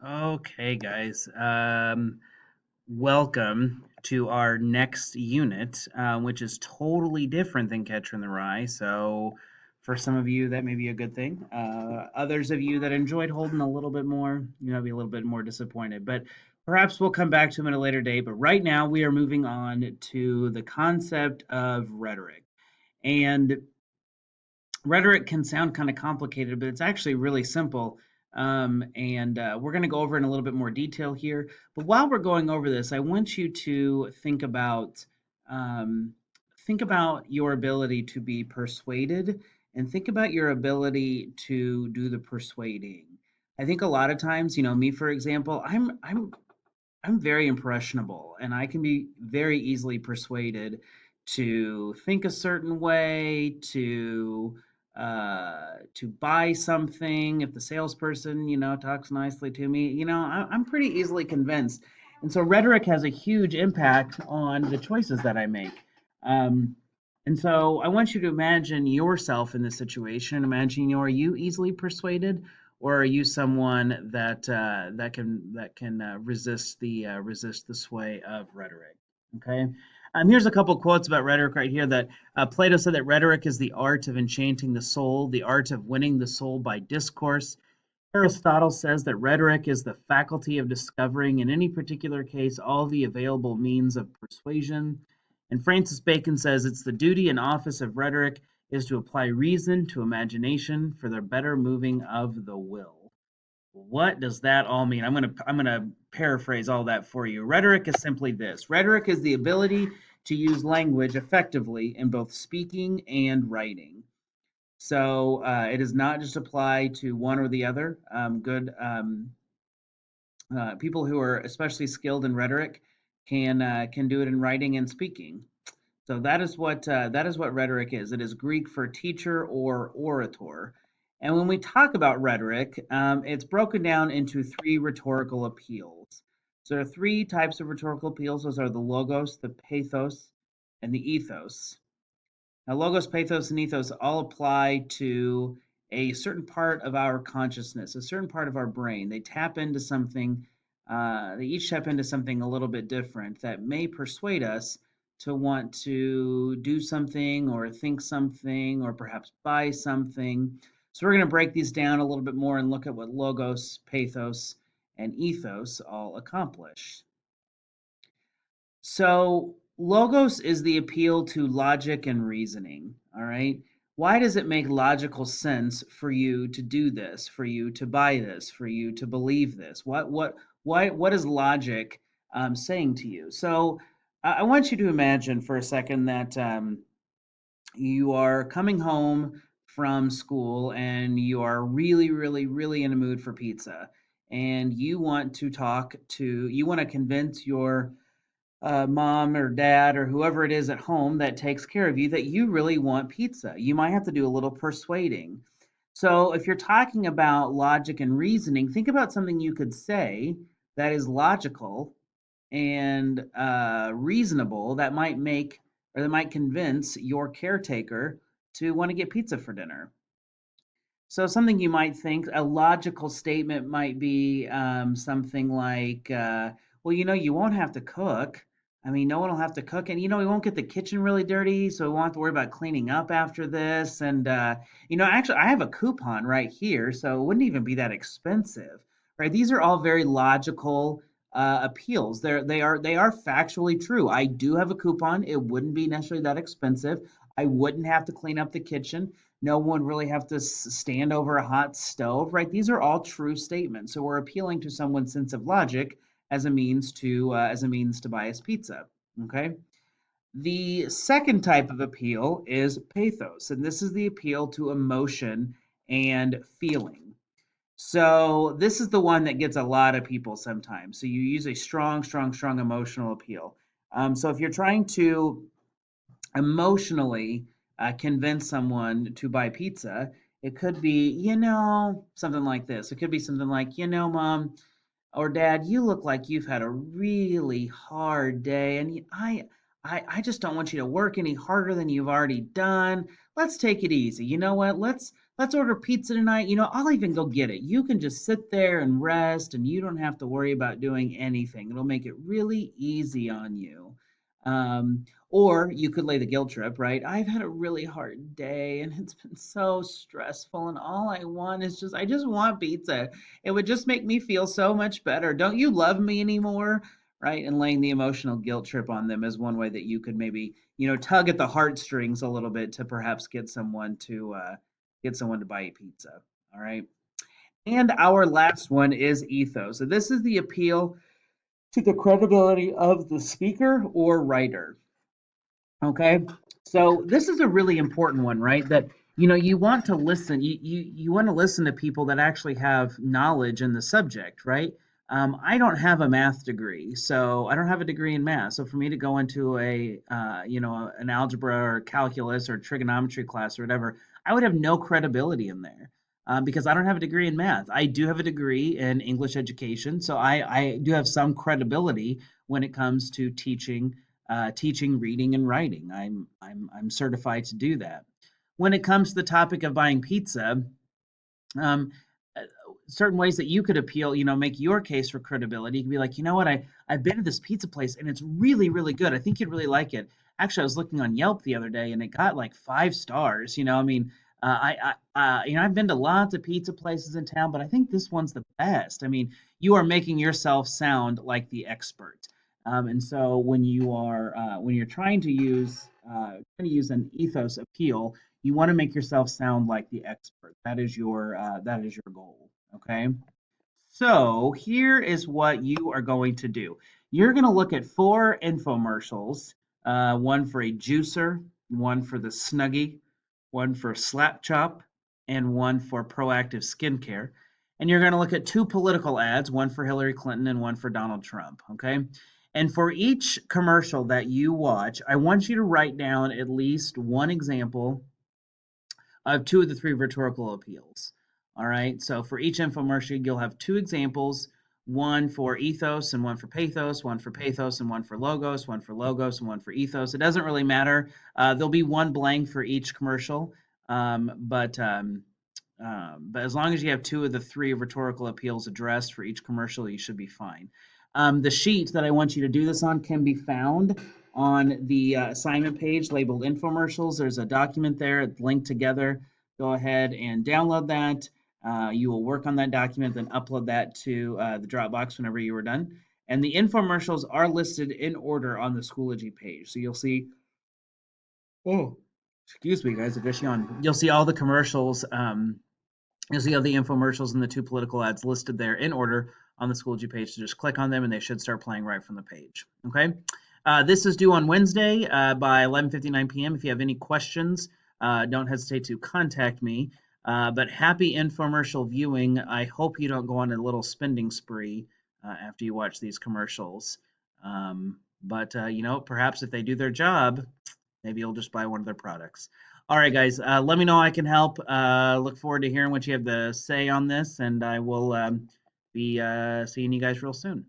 Okay, guys. Welcome to our next unit, which is totally different than Catcher in the Rye. So, for some of you, that may be a good thing. Others of you that enjoyed Holden a little bit more, be a little bit more disappointed. But perhaps we'll come back to him at a later date. But right now, we are moving on to the concept of rhetoric. And rhetoric can sound kind of complicated, but it's actually really simple. And we're going to go over in a little bit more detail here. But while we're going over this, I want you to um, think about your ability to be persuaded, and think about your ability to do the persuading. I think a lot of times, me for example, I'm very impressionable and I can be very easily persuaded to think a certain way, to buy something. If the salesperson, talks nicely to me, I'm pretty easily convinced. And so rhetoric has a huge impact on the choices that I make. Um, and so I want you to imagine yourself in this situation. Imagine, are you easily persuaded? Or are you someone that can resist the sway of rhetoric? Okay. Here's a couple quotes about rhetoric right here. That Plato said that rhetoric is the art of enchanting the soul, the art of winning the soul by discourse. Aristotle says that rhetoric is the faculty of discovering, in any particular case, all the available means of persuasion. And Francis Bacon says it's the duty and office of rhetoric is to apply reason to imagination for the better moving of the will. What does that all mean? I'm gonna paraphrase all that for you. Rhetoric is simply this. Rhetoric is the ability to use language effectively in both speaking and writing. So it does not just apply to one or the other. Good people who are especially skilled in rhetoric can do it in writing and speaking. So that is what rhetoric is. It is Greek for teacher or orator. And when we talk about rhetoric, it's broken down into three rhetorical appeals. So there are three types of rhetorical appeals. Those are the logos, the pathos, and the ethos. Now, logos, pathos, and ethos all apply to a certain part of our consciousness, a certain part of our brain. They tap into something, they each tap into something a little bit different that may persuade us to want to do something or think something or perhaps buy something. So, we're going to break these down a little bit more and look at what logos, pathos, and ethos all accomplish. So, logos is the appeal to logic and reasoning. All right. Why does it make logical sense for you to do this, for you to buy this, for you to believe this? What is logic saying to you? So, I want you to imagine for a second that you are coming home from school and you are really, really, really in a mood for pizza, and you want to convince your mom or dad or whoever it is at home that takes care of you that you really want pizza. You might have to do a little persuading. So, if you're talking about logic and reasoning, think about something you could say that is logical and reasonable that might make or that might convince your caretaker to want to get pizza for dinner. So something you might think a logical statement might be something like, "Well, you won't have to cook. I mean, no one will have to cook, and we won't get the kitchen really dirty, so we won't have to worry about cleaning up after this. And actually, I have a coupon right here, so it wouldn't even be that expensive, right? These are all very logical appeals. They are factually true. I do have a coupon. It wouldn't be necessarily that expensive. I wouldn't have to clean up the kitchen. No one really have to stand over a hot stove, right? These are all true statements. So we're appealing to someone's sense of logic as a means to buy us pizza. Okay. The second type of appeal is pathos, and this is the appeal to emotion and feeling. So this is the one that gets a lot of people sometimes. So you use a strong, strong, strong emotional appeal. So if you're trying to emotionally convince someone to buy pizza, it could be, something like this. It could be something like, mom or dad, you look like you've had a really hard day, and I just don't want you to work any harder than you've already done. Let's take it easy. You know what? Let's let's order pizza tonight. I'll even go get it. You can just sit there and rest, and you don't have to worry about doing anything. It'll make it really easy on you. Or you could lay the guilt trip, right? I've had a really hard day and it's been so stressful, and all I want is I just want pizza. It would just make me feel so much better. Don't you love me anymore? Right? And laying the emotional guilt trip on them is one way that you could maybe, tug at the heartstrings a little bit to perhaps get someone to buy you pizza. All right. And our last one is ethos. So this is the appeal to the credibility of the speaker or writer. Okay. So this is a really important one, right? That you want to listen. You want to listen to people that actually have knowledge in the subject, right? I don't have a math degree, so I don't have a degree in math. So for me to go into an algebra or calculus or trigonometry class or whatever, I would have no credibility in there because I don't have a degree in math. I do have a degree in English education, so I do have some credibility when it comes to teaching reading and writing. I'm certified to do that. When it comes to the topic of buying pizza, um, uh, certain ways that you could appeal, make your case for credibility. You could be like, you know what, I've been to this pizza place and it's really really good. I think you'd really like it. Actually, I was looking on Yelp the other day and it got like 5 stars. I mean, I've been to lots of pizza places in town, but I think this one's the best. I mean, you are making yourself sound like the expert. And so when you're trying to use an ethos appeal, you want to make yourself sound like the expert. That is your goal. Okay. So here is what you are going to do. You're going to look at 4 infomercials, one for a juicer, one for the Snuggie, one for Slap Chop, and one for proactive skincare. And you're going to look at 2 political ads, one for Hillary Clinton and one for Donald Trump. Okay. And for each commercial that you watch, I want you to write down at least one example of 2 of the 3 rhetorical appeals. All right. So for each infomercial, you'll have 2 examples, one for ethos and one for pathos, one for pathos and one for logos, one for logos and one for ethos. It doesn't really matter. There'll be one blank for each commercial. But as long as you have 2 of the 3 rhetorical appeals addressed for each commercial, you should be fine. The sheet that I want you to do this on can be found on the assignment page labeled infomercials. There's a document there linked together. Go ahead and download that. You will work on that document, then upload that to the Dropbox whenever you are done. And the infomercials are listed in order on the Schoology page. So you'll see, oh, excuse me, guys, I guess yawn. You'll see all the commercials. You'll see all the infomercials and the 2 political ads listed there in order on the Schoology page. So just click on them and they should start playing right from the page. Okay. This is due on Wednesday by 11:59 p.m. If you have any questions, don't hesitate to contact me. But happy infomercial viewing. I hope you don't go on a little spending spree after you watch these commercials. But perhaps if they do their job, maybe you'll just buy one of their products. All right, guys, let me know how I can help. Look forward to hearing what you have to say on this, and I will be seeing you guys real soon.